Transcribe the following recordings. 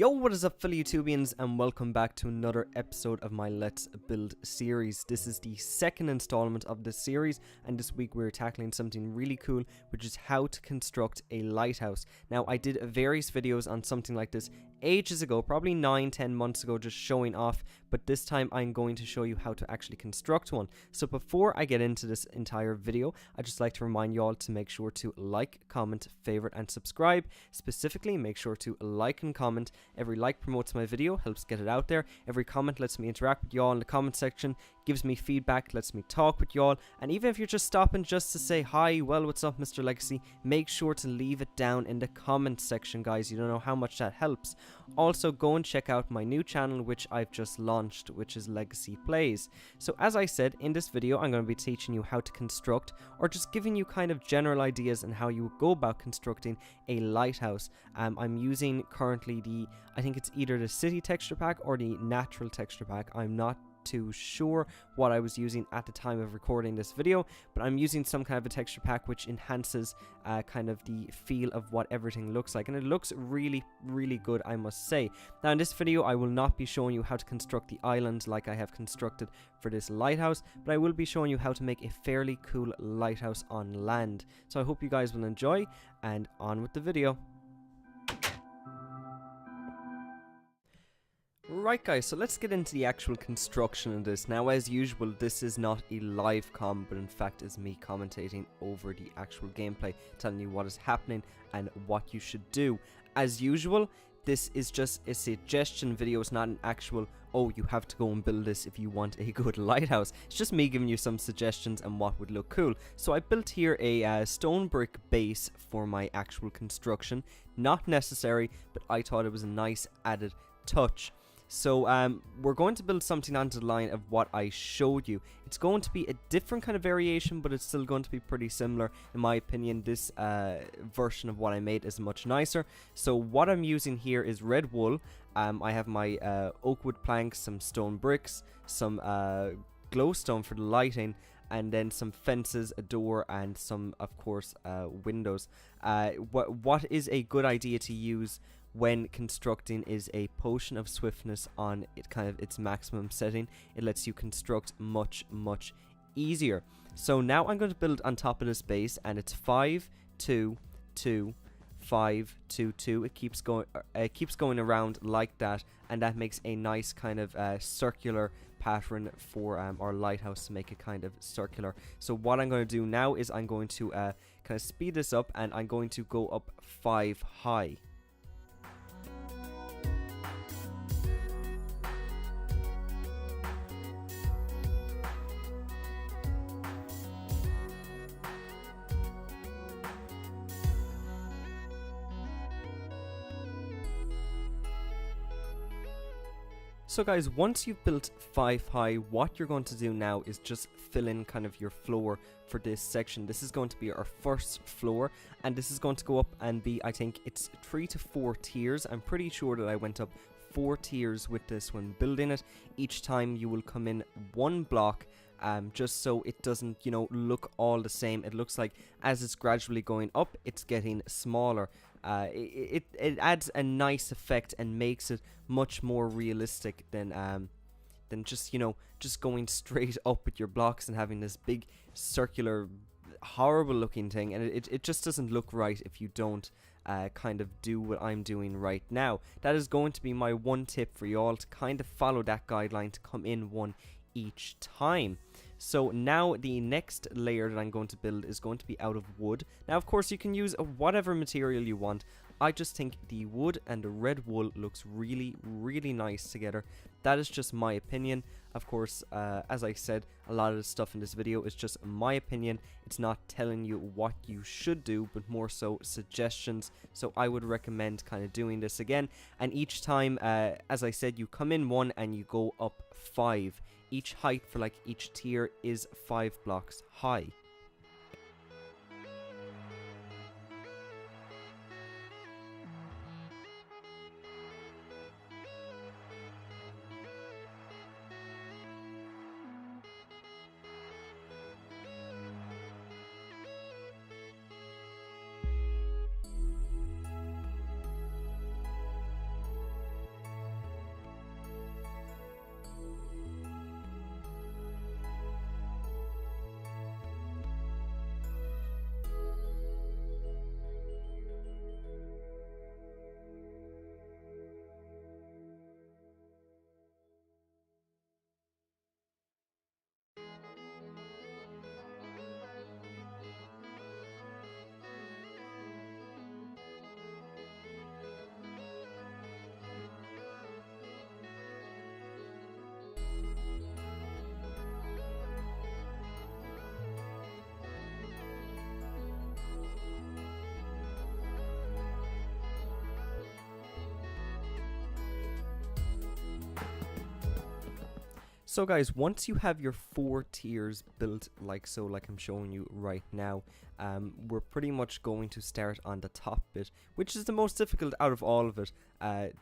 Yo, what is up, fellow YouTubians, and welcome back to another episode of my Let's Build series. This is the second installment of this series, and this week we're tackling something really cool, which is how to construct a lighthouse. Now, I did various videos on something like this ages ago, probably 9-10 months ago, just showing off, but this time I'm going to show you how to actually construct one. So before I get into this entire video, I'd just like to remind you all to make sure to like, comment, favorite, and subscribe. Specifically, make sure to like and comment. Every like promotes my video, helps get it out there. Every comment lets me interact with y'all in the comment section, gives me feedback, lets me talk with y'all. And even if you're just stopping just to say hi, well, what's up, Mr. Legacy, make sure to leave it down in the comment section, guys. You don't know how much that helps. Also, go and check out my new channel, which I've just launched, which is Legacy Plays. So as I said, in this video, I'm going to be teaching you how to construct, or just giving you kind of general ideas on how you would go about constructing a lighthouse. I'm using currently I think it's either the city texture pack or the natural texture pack. I'm not too sure what I was using at the time of recording this video, but I'm using some kind of a texture pack which enhances kind of the feel of what everything looks like, and it looks really good, I must say. Now in this video I will not be showing you how to construct the island like I have constructed for this lighthouse, but I will be showing you how to make a fairly cool lighthouse on land. So I hope you guys will enjoy, and on with the video. Right guys, so let's get into the actual construction of this. Now as usual, this is not a live com, but in fact is me commentating over the actual gameplay, telling you what is happening and what you should do. As usual, this is just a suggestion video. It's not an actual, oh, you have to go and build this if you want a good lighthouse. It's just me giving you some suggestions and what would look cool. So I built here a stone brick base for my actual construction. Not necessary, but I thought it was a nice added touch. So we're going to build something onto the line of what I showed you. It's going to be a different kind of variation, but it's still going to be pretty similar. In my opinion, this version of what I made is much nicer. So what I'm using here is red wool. I have my oak wood planks, some stone bricks, some glowstone for the lighting, and then some fences, a door, and some, of course, windows. What is a good idea to use when constructing is a potion of swiftness on it, kind of its maximum setting. It lets you construct much easier. So now I'm going to build on top of this base, and it's 5 2 2 5 2 2. It keeps going around like that, and that makes a nice kind of circular pattern for our lighthouse to make it kind of circular. So what I'm going to do now is I'm going to kind of speed this up, and I'm going to go up 5 high. So guys, once you've built 5 high, what you're going to do now is just fill in kind of your floor for this section. This is going to be our first floor, and this is going to go up and be, I think it's 3 to 4 tiers. I'm pretty sure that I went up 4 tiers with this when building it. Each time you will come in 1 block, just so it doesn't, you know, look all the same. It looks like as it's gradually going up, it's getting smaller. It adds a nice effect and makes it much more realistic than just, you know, just going straight up with your blocks and having this big circular horrible looking thing, and it just doesn't look right if you don't kind of do what I'm doing right now. That is going to be my one tip for you all, to kind of follow that guideline to come in 1 each time. So now the next layer that I'm going to build is going to be out of wood. Now of course you can use whatever material you want. I just think the wood and the red wool looks really nice together. That is just my opinion. Of course, as I said, a lot of the stuff in this video is just my opinion. It's not telling you what you should do, but more so suggestions. So I would recommend kind of doing this again. And each time, as I said, you come in 1 and you go up 5. Each height for like each tier is 5 blocks high. So guys, once you have your 4 tiers built like so, like I'm showing you right now, we're pretty much going to start on the top bit, which is the most difficult out of all of it.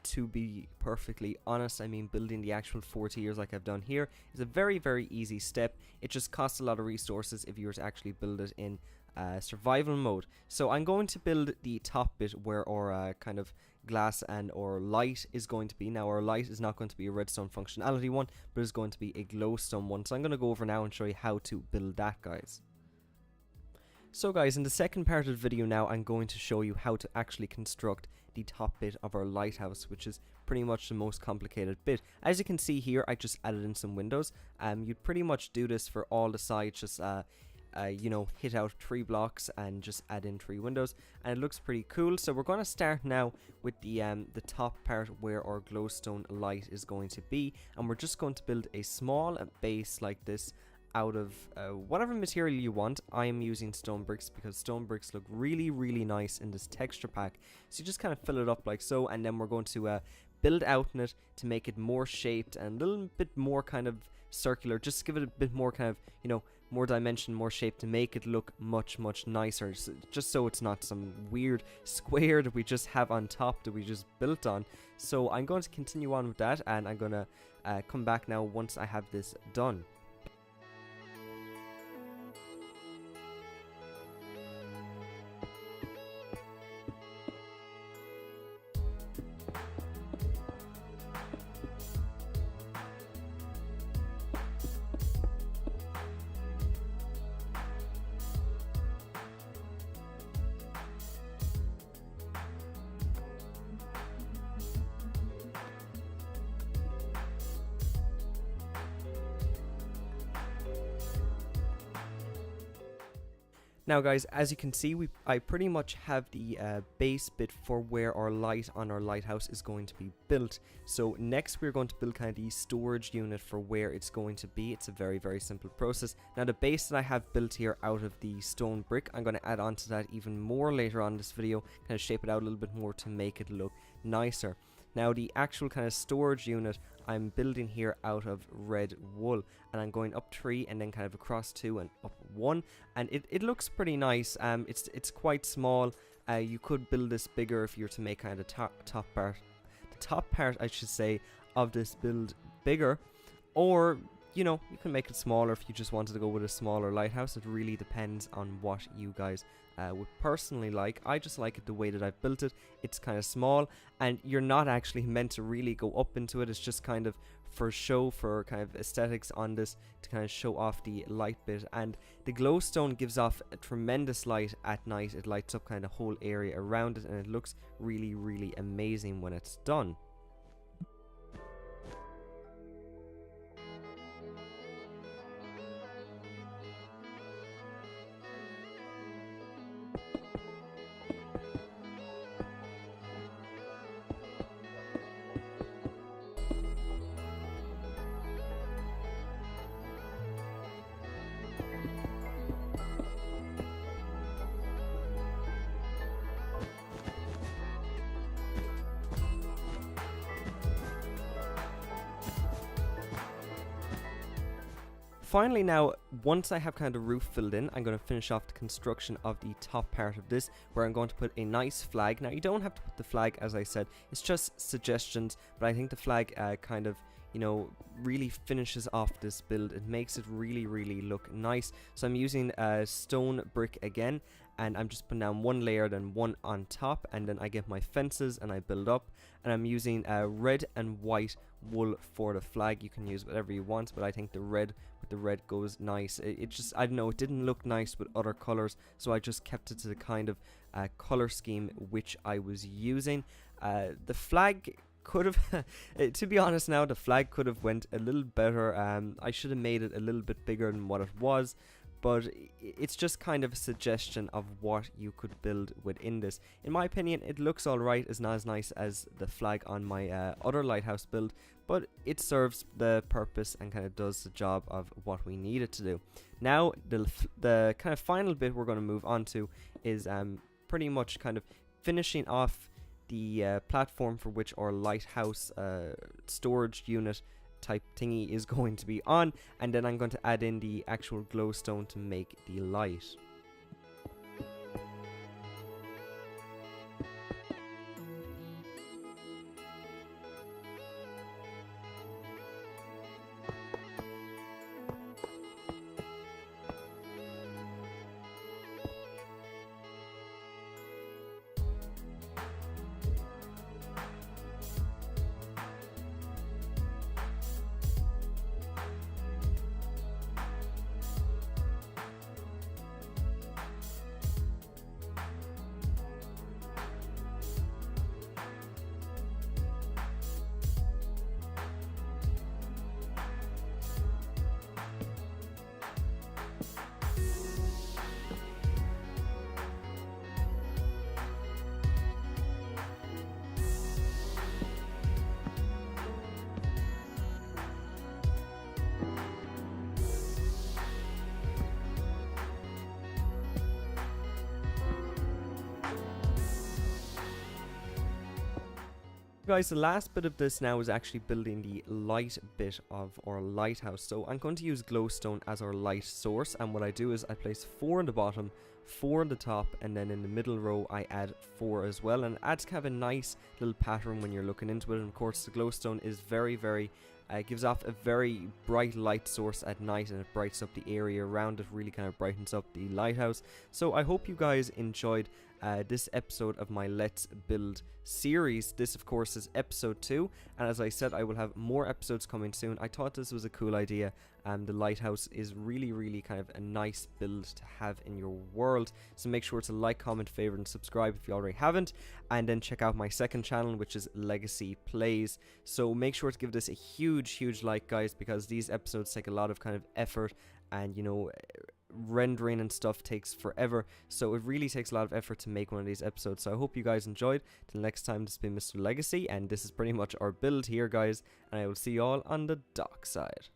To be perfectly honest, I mean, building the actual 4 tiers like I've done here is a very, very easy step. It just costs a lot of resources if you were to actually build it in survival mode. So I'm going to build the top bit where our kind of glass and our light is going to be. Now our light is not going to be a redstone functionality one, but it's going to be a glowstone one. So I'm going to go over now and show you how to build that, guys. So guys, in the second part of the video now, I'm going to show you how to actually construct the top bit of our lighthouse, which is pretty much the most complicated bit. As you can see here, I just added in some windows. You'd pretty much do this for all the sides, just you know, hit out 3 blocks and just add in 3 windows, and it looks pretty cool. So we're going to start now with the top part where our glowstone light is going to be, and we're just going to build a small base like this out of whatever material you want. I am using stone bricks because stone bricks look really, really nice in this texture pack. So you just kind of fill it up like so, and then we're going to build out in it to make it more shaped and a little bit more kind of circular, just give it a bit more kind of, you know, more dimension, more shape, to make it look much nicer, just so it's not some weird square that we just have on top that we just built on. So I'm going to continue on with that, and I'm going to come back now once I have this done. Now guys, as you can see, I pretty much have the base bit for where our light on our lighthouse is going to be built. So next we're going to build kind of the storage unit for where it's going to be. It's a very, very simple process. Now the base that I have built here out of the stone brick, I'm going to add on to that even more later on in this video, kind of shape it out a little bit more to make it look nicer. Now the actual kind of storage unit I'm building here out of red wool, and I'm going up 3 and then kind of across 2 and up 1, and it looks pretty nice. It's quite small. You could build this bigger if you were to make kind of the top part I should say of this build bigger, or you know, you can make it smaller if you just wanted to go with a smaller lighthouse. It really depends on what you guys would personally like. I just like it the way that I've built it. It's kind of small, and you're not actually meant to really go up into it. It's just kind of for show, for kind of aesthetics on this, to kind of show off the light bit. And the glowstone gives off a tremendous light at night. It lights up kind of whole area around it, and it looks really, really amazing when it's done. Finally now, once I have kind of the roof filled in, I'm going to finish off the construction of the top part of this, where I'm going to put a nice flag. Now you don't have to put the flag, as I said, it's just suggestions, but I think the flag kind of, you know, really finishes off this build. It makes it really, really look nice. So I'm using stone brick again, and I'm just putting down 1 layer, then 1 on top, and then I get my fences and I build up. And I'm using red and white wool for the flag. You can use whatever you want, but I think the red with the red goes nice. It just, I don't know, it didn't look nice with other colors, so I just kept it to the kind of color scheme which I was using. The flag could have, to be honest now, the flag could have went a little better. I should have made it a little bit bigger than what it was, but it's just kind of a suggestion of what you could build within this. In my opinion, it looks alright. It's not as nice as the flag on my other lighthouse build, but it serves the purpose and kind of does the job of what we need it to do. Now, the kind of final bit we're going to move on to is pretty much kind of finishing off the platform for which our lighthouse storage unit type thingy is going to be on, and then I'm going to add in the actual glowstone to make the light. Guys, the last bit of this now is actually building the light bit of our lighthouse. So I'm going to use glowstone as our light source, and what I do is I place 4 on the bottom, 4 on the top, and then in the middle row I add 4 as well, and it adds kind of a nice little pattern when you're looking into it. And of course the glowstone is very gives off a very bright light source at night, and it brightens up the area around it, really kind of brightens up the lighthouse. So I hope you guys enjoyed this episode of my Let's Build series. This of course is episode 2, and as I said, I will have more episodes coming soon. I thought this was a cool idea. The lighthouse is really kind of a nice build to have in your world, so make sure to like, comment, favorite, and subscribe if you already haven't, and then check out my second channel, which is Legacy Plays. So make sure to give this a huge like, guys, because these episodes take a lot of kind of effort, and you know, rendering and stuff takes forever, so it really takes a lot of effort to make one of these episodes. So I hope you guys enjoyed. Till next time, this has been Mr. Legacy, and this is pretty much our build here, guys, and I will see you all on the dock side.